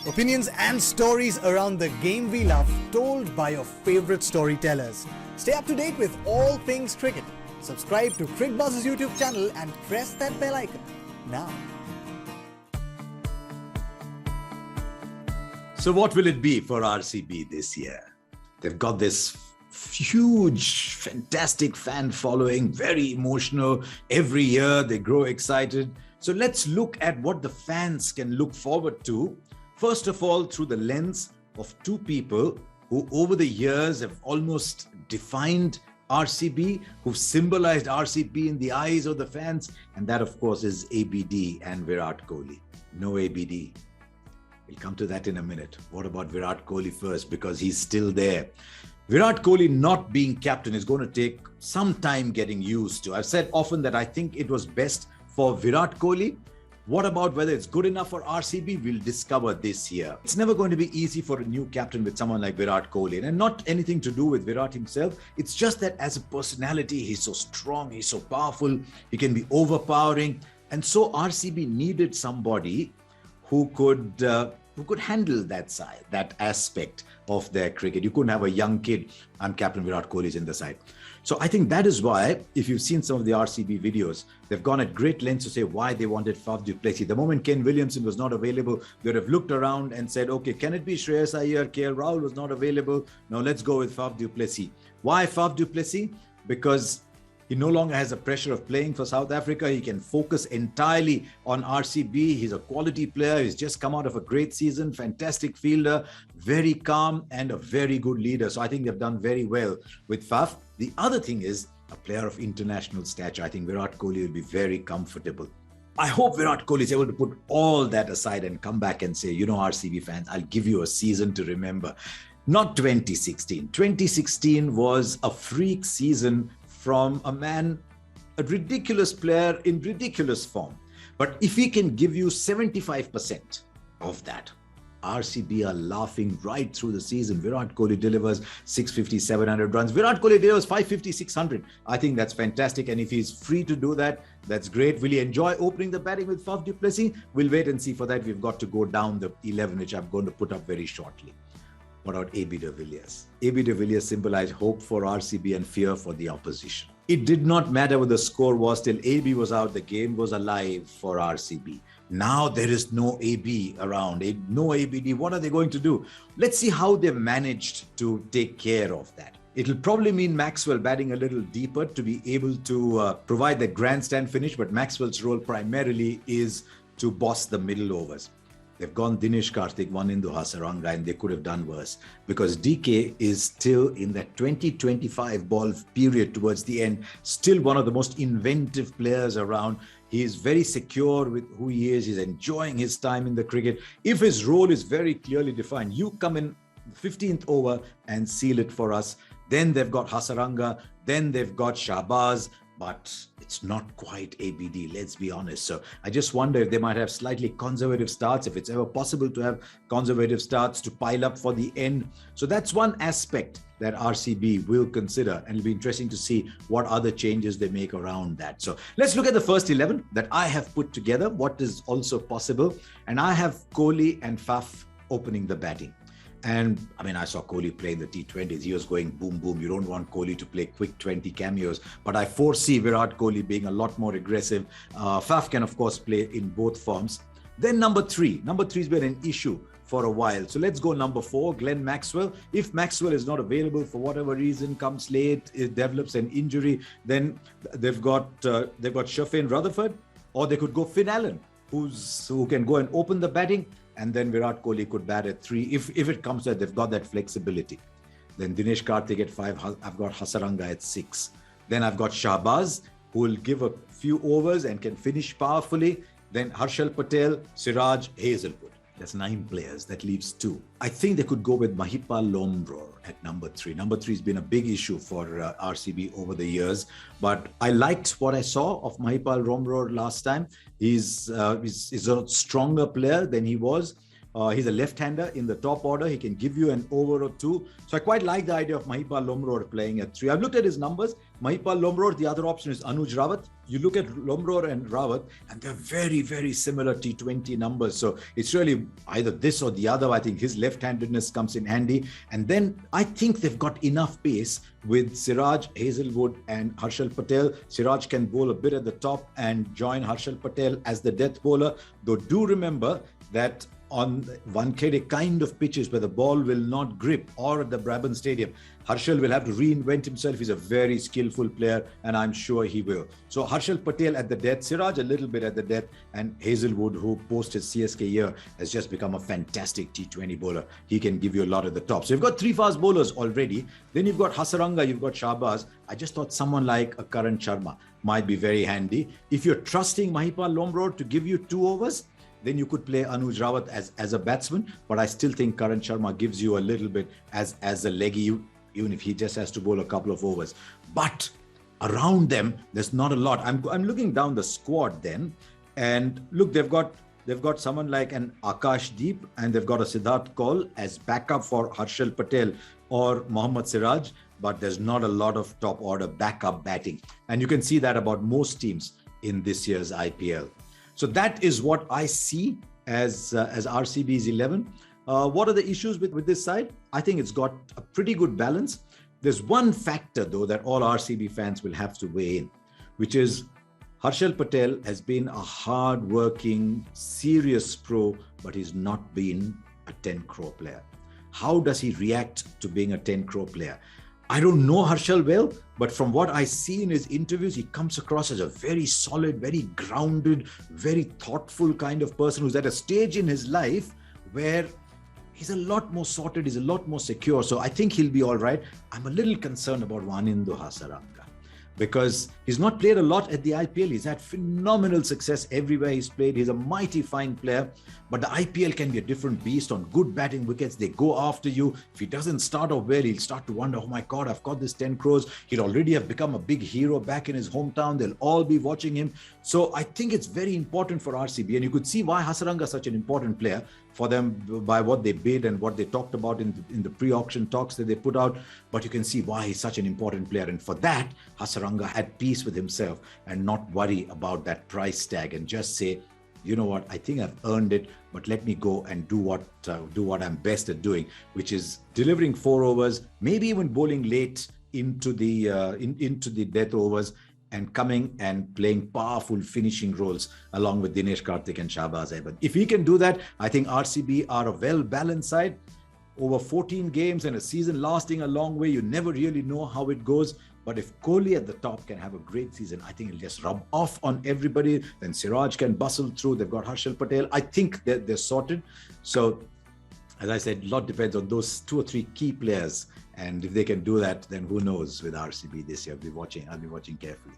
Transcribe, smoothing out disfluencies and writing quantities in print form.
Opinions and stories around the game we love, told by your favorite storytellers. Stay up to date with all things cricket. Subscribe to Cricbuzz's YouTube channel and press that bell icon now. So what will it be for RCB this year? They've got this huge, fantastic fan following, very emotional. Every year they grow excited. So let's look at what the fans can look forward to. First of all, through the lens of two people who over the years have almost defined RCB, who've symbolized RCB in the eyes of the fans. And that, of course, is ABD and Virat Kohli. No ABD. We'll come to that in a minute. What about Virat Kohli first? Because he's still there. Virat Kohli not being captain is going to take some time getting used to. I've said often that I think it was best for Virat Kohli. What about whether it's good enough for RCB? We'll discover this year. It's never going to be easy for a new captain with someone like Virat Kohli, and not anything to do with Virat himself. It's just that as a personality, he's so strong, he's so powerful, he can be overpowering. And so RCB needed somebody who could handle that side, that aspect of their cricket. You couldn't have a young kid, I'm Captain Virat Kohli's in the side. So I think that is why, if you've seen some of the RCB videos, they've gone at great lengths to say why they wanted Faf du Plessis. The moment Ken Williamson was not available, they would have looked around and said, okay, can it be Shreyas Iyer? KL Rahul was not available. No, let's go with Faf du Plessis. Why Faf du Plessis? Because he no longer has the pressure of playing for South Africa. He can focus entirely on RCB. He's a quality player. He's just come out of a great season, fantastic fielder, very calm and a very good leader. So I think they've done very well with Faf. The other thing is a player of international stature. I think Virat Kohli will be very comfortable. I hope Virat Kohli is able to put all that aside and come back and say, you know, RCB fans, I'll give you a season to remember. Not 2016. 2016 was a freak season from a man, a ridiculous player in ridiculous form. But if he can give you 75% of that, RCB are laughing right through the season. Virat Kohli delivers 650, 700 runs. Virat Kohli delivers 550, 600. I think that's fantastic. And if he's free to do that, that's great. Will he enjoy opening the batting with Faf du Plessis? We'll wait and see for that. We've got to go down the 11, which I'm going to put up very shortly. What about AB de Villiers? AB de Villiers symbolized hope for RCB and fear for the opposition. It did not matter what the score was till AB was out. The game was alive for RCB. Now there is no AB around, no ABD. What are they going to do? Let's see how they've managed to take care of that. It'll probably mean Maxwell batting a little deeper to be able to provide the grandstand finish, but Maxwell's role primarily is to boss the middle overs. They've gone Dinesh Karthik, one into Hasaranga, and they could have done worse because DK is still in that 20-25 ball period towards the end, still one of the most inventive players around. He is very secure with who he is. He's enjoying his time in the cricket. If his role is very clearly defined, you come in 15th over and seal it for us. Then they've got Hasaranga, then they've got Shahbaz, but it's not quite ABD, let's be honest. So I just wonder if they might have slightly conservative starts, if it's ever possible to have conservative starts to pile up for the end. So that's one aspect that RCB will consider, and it'll be interesting to see what other changes they make around that. So let's look at the first 11 that I have put together, what is also possible. And I have Kohli and Faf opening the batting. And I mean, I saw Kohli play in the T20s. He was going boom, boom. You don't want Kohli to play quick 20 cameos. But I foresee Virat Kohli being a lot more aggressive. Faf can, of course, play in both forms. Then number three. Number three's been an issue for a while. So let's go number 4, Glenn Maxwell. If Maxwell is not available for whatever reason, comes late, it develops an injury, then they've got Shafin Rutherford, or they could go Finn Allen, who can go and open the batting. And then Virat Kohli could bat at 3. If it comes to that, they've got that flexibility. Then Dinesh Karthik at 5. I've got Hasaranga at 6. Then I've got Shahbaz, who will give a few overs and can finish powerfully. Then Harshal Patel, Siraj, Hazelwood. That's 9 players. That leaves 2. I think they could go with Mahipal Lomror at number 3. Number 3 has been a big issue for RCB over the years. But I liked what I saw of Mahipal Lomror last time. He's a stronger player than he was. He's a left-hander in the top order. He can give you an over or 2. So I quite like the idea of Mahipal Lomror playing at 3. I've looked at his numbers. Mahipal Lomror, the other option is Anuj Rawat. You look at Lomror and Rawat, and they're very, very similar T20 numbers. So it's really either this or the other. I think his left-handedness comes in handy. And then I think they've got enough pace with Siraj, Hazelwood, and Harshal Patel. Siraj can bowl a bit at the top and join Harshal Patel as the death bowler. Though do remember that on Wankhede kind of pitches where the ball will not grip, or at the Brabant Stadium, Harshal will have to reinvent himself. He's a very skillful player, and I'm sure he will. So Harshal Patel at the death, Siraj a little bit at the death, and Hazelwood, who post his CSK year, has just become a fantastic T20 bowler. He can give you a lot at the top. So you've got three fast bowlers already. Then you've got Hasaranga, you've got Shahbaz. I just thought someone like a Karan Sharma might be very handy. If you're trusting Mahipal Lomror to give you 2 overs, then you could play Anuj Rawat as a batsman, but I still think Karan Sharma gives you a little bit as a leggy, even if he just has to bowl a couple of overs. But around them, there's not a lot. I'm looking down the squad then, and look, they've got someone like an Akash Deep, and they've got a Siddharth Kaul as backup for Harshal Patel or Mohammad Siraj, but there's not a lot of top order backup batting. And you can see that about most teams in this year's IPL. So that is what I see as RCB's 11. What are the issues with this side? I think it's got a pretty good balance. There's one factor, though, that all RCB fans will have to weigh in, which is Harshal Patel has been a hard-working, serious pro, but he's not been a 10 crore player. How does he react to being a 10 crore player? I don't know Harshal well, but from what I see in his interviews, he comes across as a very solid, very grounded, very thoughtful kind of person who's at a stage in his life where he's a lot more sorted, he's a lot more secure. So I think he'll be all right. I'm a little concerned about Wanindu Hasaranga because he's not played a lot at the IPL. He's had phenomenal success everywhere he's played. He's a mighty fine player, but the IPL can be a different beast. On good batting wickets, they go after you. If he doesn't start off well, he'll start to wonder, oh my God, I've got this 10 crores. He'll already have become a big hero back in his hometown. They'll all be watching him. So I think it's very important for RCB, and you could see why Hasaranga is such an important player for them by what they bid and what they talked about in the pre-auction talks that they put out. But you can see why he's such an important player. And for that, Hasaranga had peace with himself and not worry about that price tag and just say, you know what, I think I've earned it, but let me go and do what I'm best at doing, which is delivering 4 overs, maybe even bowling late into the death overs, and coming and playing powerful finishing roles along with Dinesh Karthik and Shahbaz Ahmed. If he can do that, I think RCB are a well-balanced side. Over 14 games and a season lasting a long way, you never really know how it goes. But if Kohli at the top can have a great season, I think it'll just rub off on everybody. Then Siraj can bustle through. They've got Harshal Patel. I think they're sorted. So, as I said, a lot depends on those 2 or 3 key players. And if they can do that, then who knows with RCB this year. I'll be watching carefully.